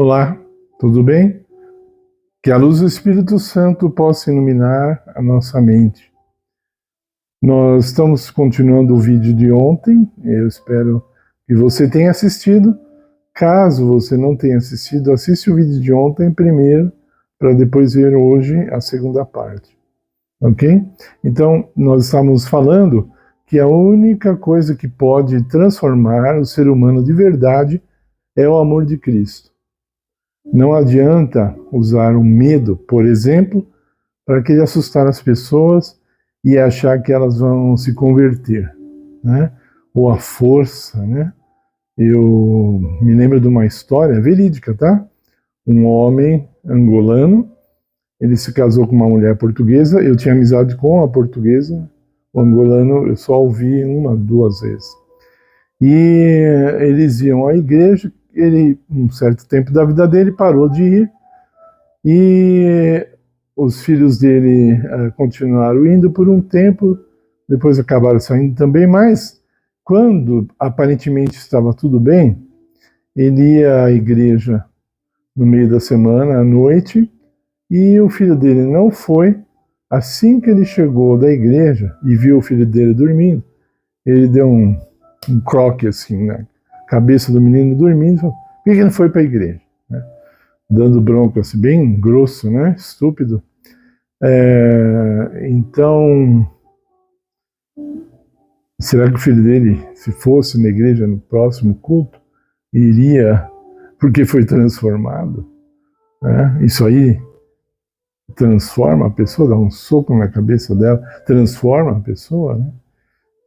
Olá, tudo bem? Que a luz do Espírito Santo possa iluminar a nossa mente. Nós estamos continuando o vídeo de ontem, eu espero que você tenha assistido. Caso você não tenha assistido, assiste o vídeo de ontem primeiro, para depois ver hoje a segunda parte. Ok? Então, nós estamos falando que a única coisa que pode transformar o ser humano de verdade é o amor de Cristo. Não adianta usar o medo, por exemplo, para querer assustar as pessoas e achar que elas vão se converter, né? Ou a força, né? Eu me lembro de uma história verídica, tá? Um homem angolano, ele se casou com uma mulher portuguesa, eu tinha amizade com a portuguesa, o angolano eu só ouvi uma, duas vezes. E eles iam à igreja, ele, um certo tempo da vida dele, parou de ir, e os filhos dele continuaram indo por um tempo, depois acabaram saindo também, mas quando aparentemente estava tudo bem, ele ia à igreja no meio da semana, à noite, e o filho dele não foi. Assim que ele chegou da igreja e viu o filho dele dormindo, ele deu um croque assim na cabeça do menino dormindo, falou: por que ele não foi para a igreja? Né? Dando bronca assim, bem grosso, né? Estúpido. Então, será que o filho dele, se fosse na igreja no próximo culto, iria porque foi transformado? Né? Isso aí transforma a pessoa, dá um soco na cabeça dela, transforma a pessoa, né?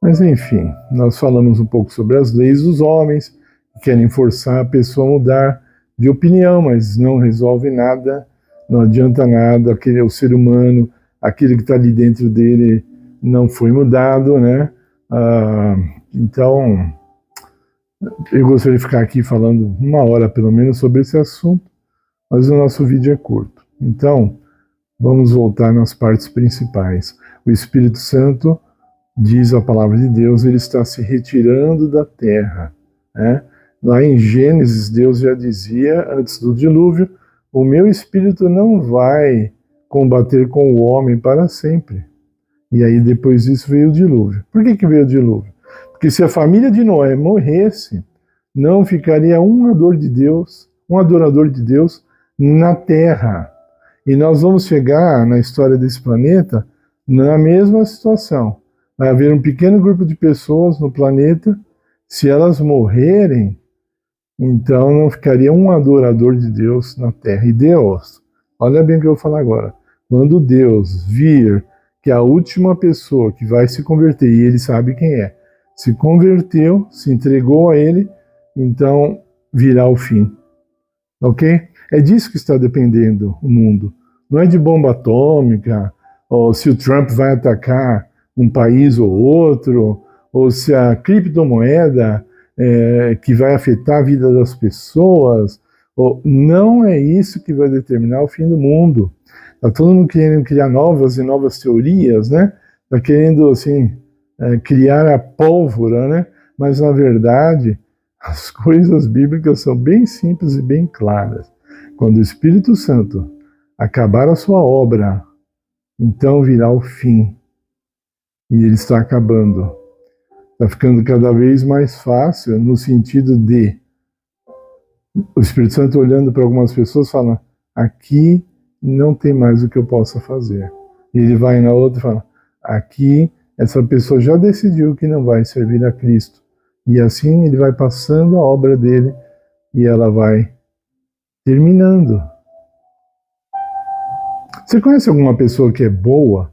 Mas enfim, nós falamos um pouco sobre as leis dos homens, que querem forçar a pessoa a mudar de opinião, mas não resolve nada, não adianta nada, o ser humano, aquele que está ali dentro dele não foi mudado, né? Então, eu gostaria de ficar aqui falando uma hora pelo menos sobre esse assunto, mas o nosso vídeo é curto. Então, vamos voltar nas partes principais. O Espírito Santo, diz a palavra de Deus, ele está se retirando da terra, né? Lá em Gênesis, Deus já dizia, antes do dilúvio, o meu Espírito não vai combater com o homem para sempre. E aí depois disso veio o dilúvio. Por que veio o dilúvio? Porque se a família de Noé morresse, não ficaria um adorador de Deus na terra. E nós vamos chegar na história desse planeta na mesma situação. Vai haver um pequeno grupo de pessoas no planeta, se elas morrerem, então não ficaria um adorador de Deus na Terra. E Deus, olha bem o que eu vou falar agora, quando Deus vir que a última pessoa que vai se converter, e ele sabe quem é, se converteu, se entregou a ele, então virá o fim. Ok? É disso que está dependendo o mundo. Não é de bomba atômica, ou se o Trump vai atacar um país ou outro, ou se a criptomoeda que vai afetar a vida das pessoas, não é isso que vai determinar o fim do mundo. Está todo mundo querendo criar novas e novas teorias, né? Está querendo, assim, criar a pólvora, né? Mas, na verdade, as coisas bíblicas são bem simples e bem claras. Quando o Espírito Santo acabar a sua obra, então virá o fim. E ele está acabando. Está ficando cada vez mais fácil, no sentido de o Espírito Santo olhando para algumas pessoas falando: aqui não tem mais o que eu possa fazer. E ele vai na outra e fala: aqui essa pessoa já decidiu que não vai servir a Cristo. E assim ele vai passando a obra dele e ela vai terminando. Você conhece alguma pessoa que é boa,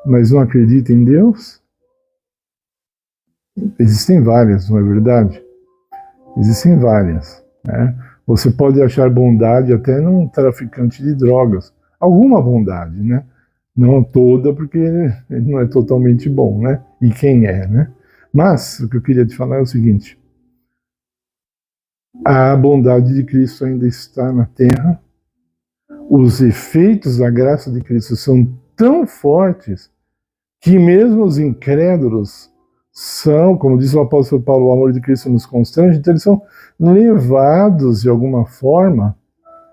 mas não acredita em Deus? Existem várias, não é verdade? Existem várias, né? Você pode achar bondade até num traficante de drogas. Alguma bondade, né? Não toda, porque ele não é totalmente bom, né? E quem é, né? Mas o que eu queria te falar é o seguinte: a bondade de Cristo ainda está na terra. Os efeitos da graça de Cristo são tão fortes que mesmo os incrédulos são, como diz o apóstolo Paulo, o amor de Cristo nos constrange, então eles são levados de alguma forma,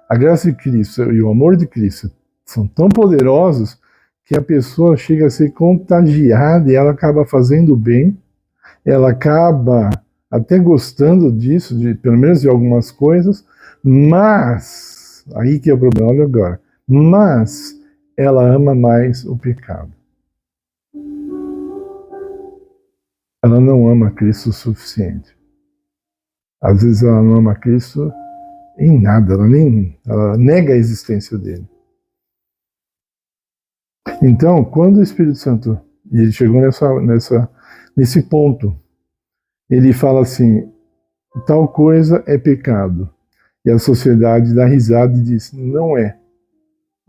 a graça de Cristo e o amor de Cristo são tão poderosos que a pessoa chega a ser contagiada e ela acaba fazendo bem, ela acaba até gostando disso, pelo menos de algumas coisas, mas, aí que é o problema, olha agora, mas ela ama mais o pecado. Ela não ama Cristo o suficiente. Às vezes ela não ama Cristo em nada, ela nega a existência dele. Então, quando o Espírito Santo, e ele chegou nesse ponto, ele fala assim, tal coisa é pecado. E a sociedade dá risada e diz, não é.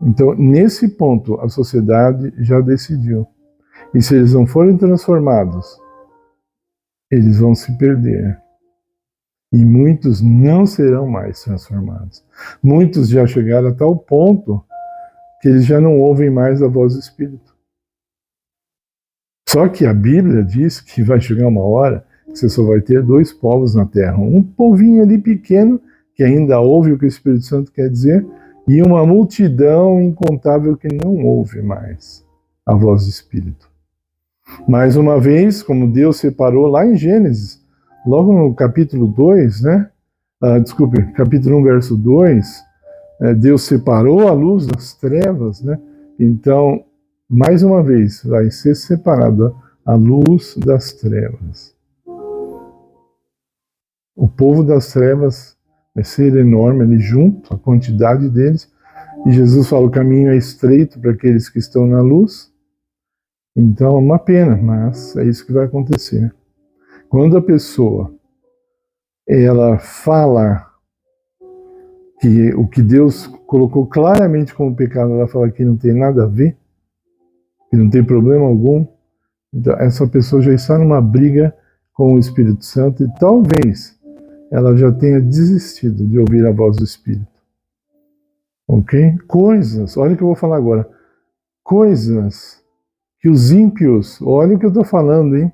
Então, nesse ponto, a sociedade já decidiu. E se eles não forem transformados, eles vão se perder. E muitos não serão mais transformados. Muitos já chegaram a tal ponto que eles já não ouvem mais a voz do Espírito. Só que a Bíblia diz que vai chegar uma hora que você só vai ter 2 povos na terra. Um povinho ali pequeno, que ainda ouve o que o Espírito Santo quer dizer, e uma multidão incontável que não ouve mais a voz do Espírito. Mais uma vez, como Deus separou lá em Gênesis, logo no capítulo 2, né? Capítulo 1, verso 2, Deus separou a luz das trevas, né? Então, mais uma vez, vai ser separada a luz das trevas. O povo das trevas vai ser enorme ali junto, a quantidade deles. E Jesus fala, o caminho é estreito para aqueles que estão na luz. Então, é uma pena, mas é isso que vai acontecer. Quando a pessoa, ela fala que o que Deus colocou claramente como pecado, ela fala que não tem nada a ver, que não tem problema algum, então essa pessoa já está numa briga com o Espírito Santo e talvez ela já tenha desistido de ouvir a voz do Espírito. Ok? Coisas, olha o que eu vou falar agora, coisas que os ímpios, olha o que eu estou falando, hein?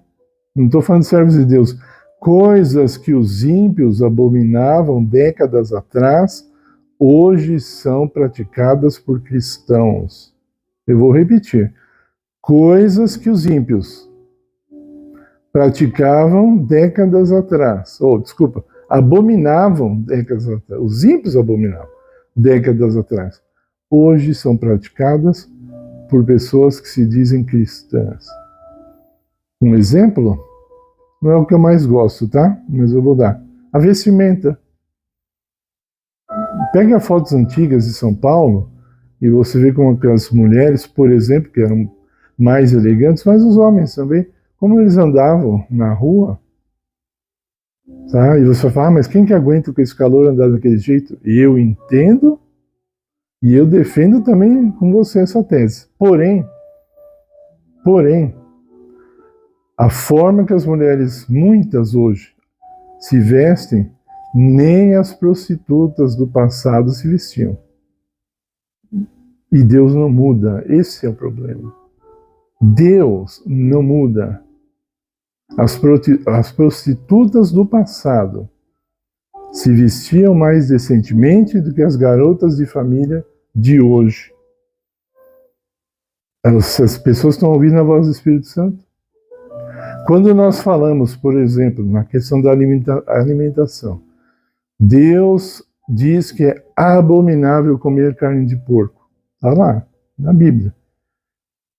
Não estou falando de servos de Deus, coisas que os ímpios abominavam décadas atrás, hoje são praticadas por cristãos. Eu vou repetir. Coisas que os ímpios praticavam décadas atrás. Abominavam décadas atrás. Os ímpios abominavam décadas atrás. Hoje são praticadas por pessoas que se dizem cristãs. Um exemplo, não é o que eu mais gosto, tá? Mas eu vou dar. A vestimenta. Pega fotos antigas de São Paulo e você vê como aquelas mulheres, por exemplo, que eram mais elegantes, mas os homens também, como eles andavam na rua, tá? E você fala, mas quem que aguenta com esse calor andar daquele jeito? Eu entendo e eu defendo também com você essa tese. Porém, a forma que as mulheres, muitas hoje, se vestem, nem as prostitutas do passado se vestiam. E Deus não muda, esse é o problema. Deus não muda. As prostitutas do passado se vestiam mais decentemente do que as garotas de família de hoje. As pessoas estão ouvindo a voz do Espírito Santo? Quando nós falamos, por exemplo, na questão da alimentação, Deus diz que é abominável comer carne de porco. Está lá, na Bíblia.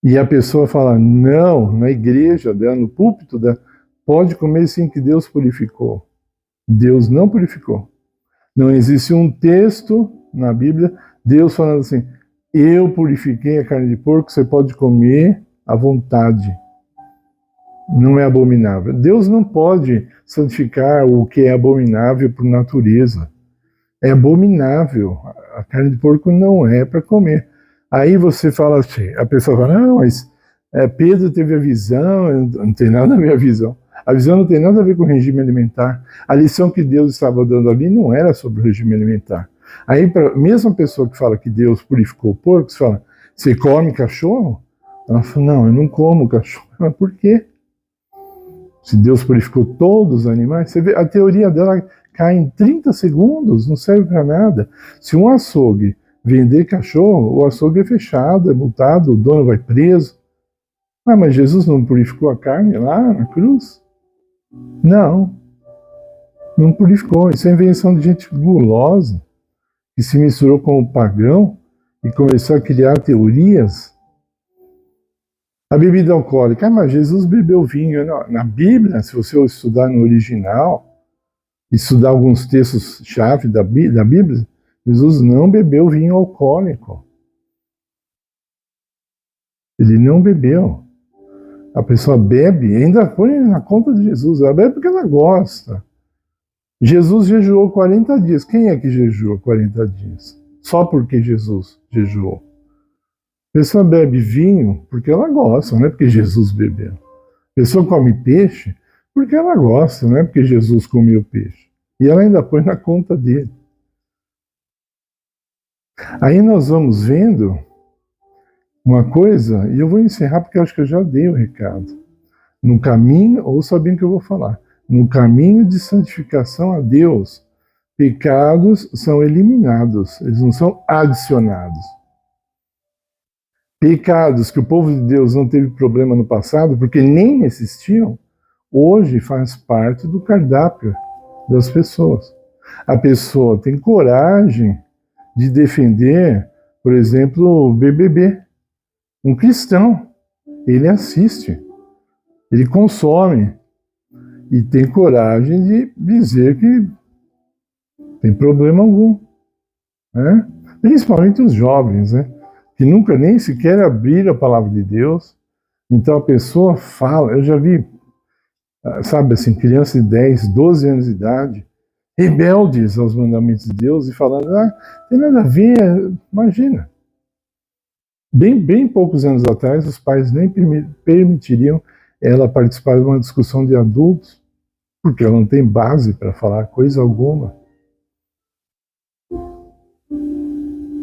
E a pessoa fala, não, na igreja dela, no púlpito dela, pode comer sim, que Deus purificou. Deus não purificou. Não existe um texto na Bíblia, Deus falando assim, eu purifiquei a carne de porco, você pode comer à vontade. Não é abominável. Deus não pode santificar o que é abominável por natureza. É abominável. A carne de porco não é para comer. Aí você fala assim, a pessoa fala, não, mas Pedro teve a visão, não tem nada a ver a visão. A visão não tem nada a ver com o regime alimentar. A lição que Deus estava dando ali não era sobre o regime alimentar. Aí, a mesma pessoa que fala que Deus purificou o porco, você fala, você come cachorro? Ela fala, não, eu não como cachorro. Mas por quê? Se Deus purificou todos os animais, você vê, a teoria dela cai em 30 segundos, não serve para nada. Se um açougue vender cachorro, o açougue é fechado, é multado, o dono vai preso. Ah, mas Jesus não purificou a carne lá na cruz? Não, não purificou. Isso é invenção de gente gulosa, que se misturou com o pagão e começou a criar teorias. A bebida alcoólica, mas Jesus bebeu vinho. Não, na Bíblia, se você estudar no original, estudar alguns textos-chave da Bíblia, Jesus não bebeu vinho alcoólico. Ele não bebeu. A pessoa bebe, ainda põe na conta de Jesus, ela bebe porque ela gosta. Jesus jejuou 40 dias. Quem é que jejuou 40 dias? Só porque Jesus jejuou. A pessoa bebe vinho porque ela gosta, não é porque Jesus bebeu. A pessoa come peixe porque ela gosta, não é porque Jesus comeu peixe. E ela ainda põe na conta dele. Aí nós vamos vendo uma coisa, e eu vou encerrar porque eu acho que eu já dei o recado. No caminho, ouça bem o que eu vou falar, no caminho de santificação a Deus, pecados são eliminados, eles não são adicionados. Pecados que o povo de Deus não teve problema no passado, porque nem existiam, hoje faz parte do cardápio das pessoas. A pessoa tem coragem de defender, por exemplo, o BBB. Um cristão, ele assiste, ele consome e tem coragem de dizer que tem problema algum, né? Principalmente os jovens, né? Que nunca nem sequer abriram a palavra de Deus. Então a pessoa fala, eu já vi, sabe assim, crianças de 10, 12 anos de idade, rebeldes aos mandamentos de Deus e falando, tem nada a ver, imagina. Bem poucos anos atrás, os pais nem permitiriam ela participar de uma discussão de adultos, porque ela não tem base para falar coisa alguma.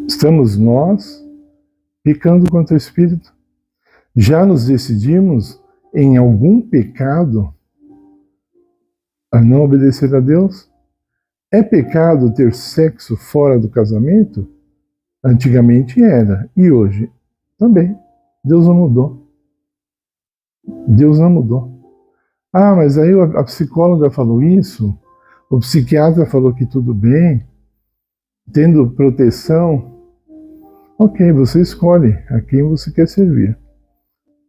Estamos nós pecando contra o Espírito. Já nos decidimos em algum pecado a não obedecer a Deus? É pecado ter sexo fora do casamento? Antigamente era, e hoje também. Deus não mudou. Deus não mudou. Ah, mas aí a psicóloga falou isso, o psiquiatra falou que tudo bem, tendo proteção. Ok, você escolhe a quem você quer servir.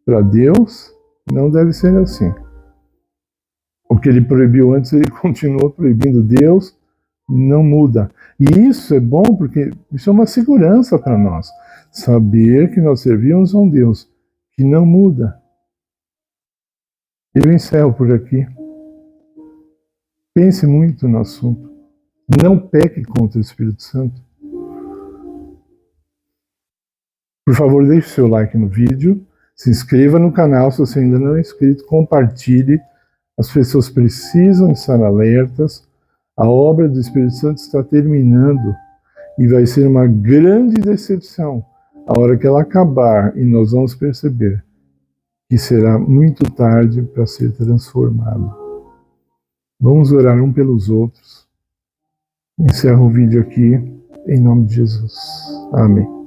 Para Deus, não deve ser assim. O que ele proibiu antes, ele continua proibindo. Deus não muda. E isso é bom porque isso é uma segurança para nós. Saber que nós servimos a um Deus que não muda. Eu encerro por aqui. Pense muito no assunto. Não peque contra o Espírito Santo. Por favor, deixe seu like no vídeo. Se inscreva no canal se você ainda não é inscrito. Compartilhe. As pessoas precisam estar alertas. A obra do Espírito Santo está terminando. E vai ser uma grande decepção a hora que ela acabar e nós vamos perceber que será muito tarde para ser transformado. Vamos orar um pelos outros. Encerro o vídeo aqui, em nome de Jesus. Amém.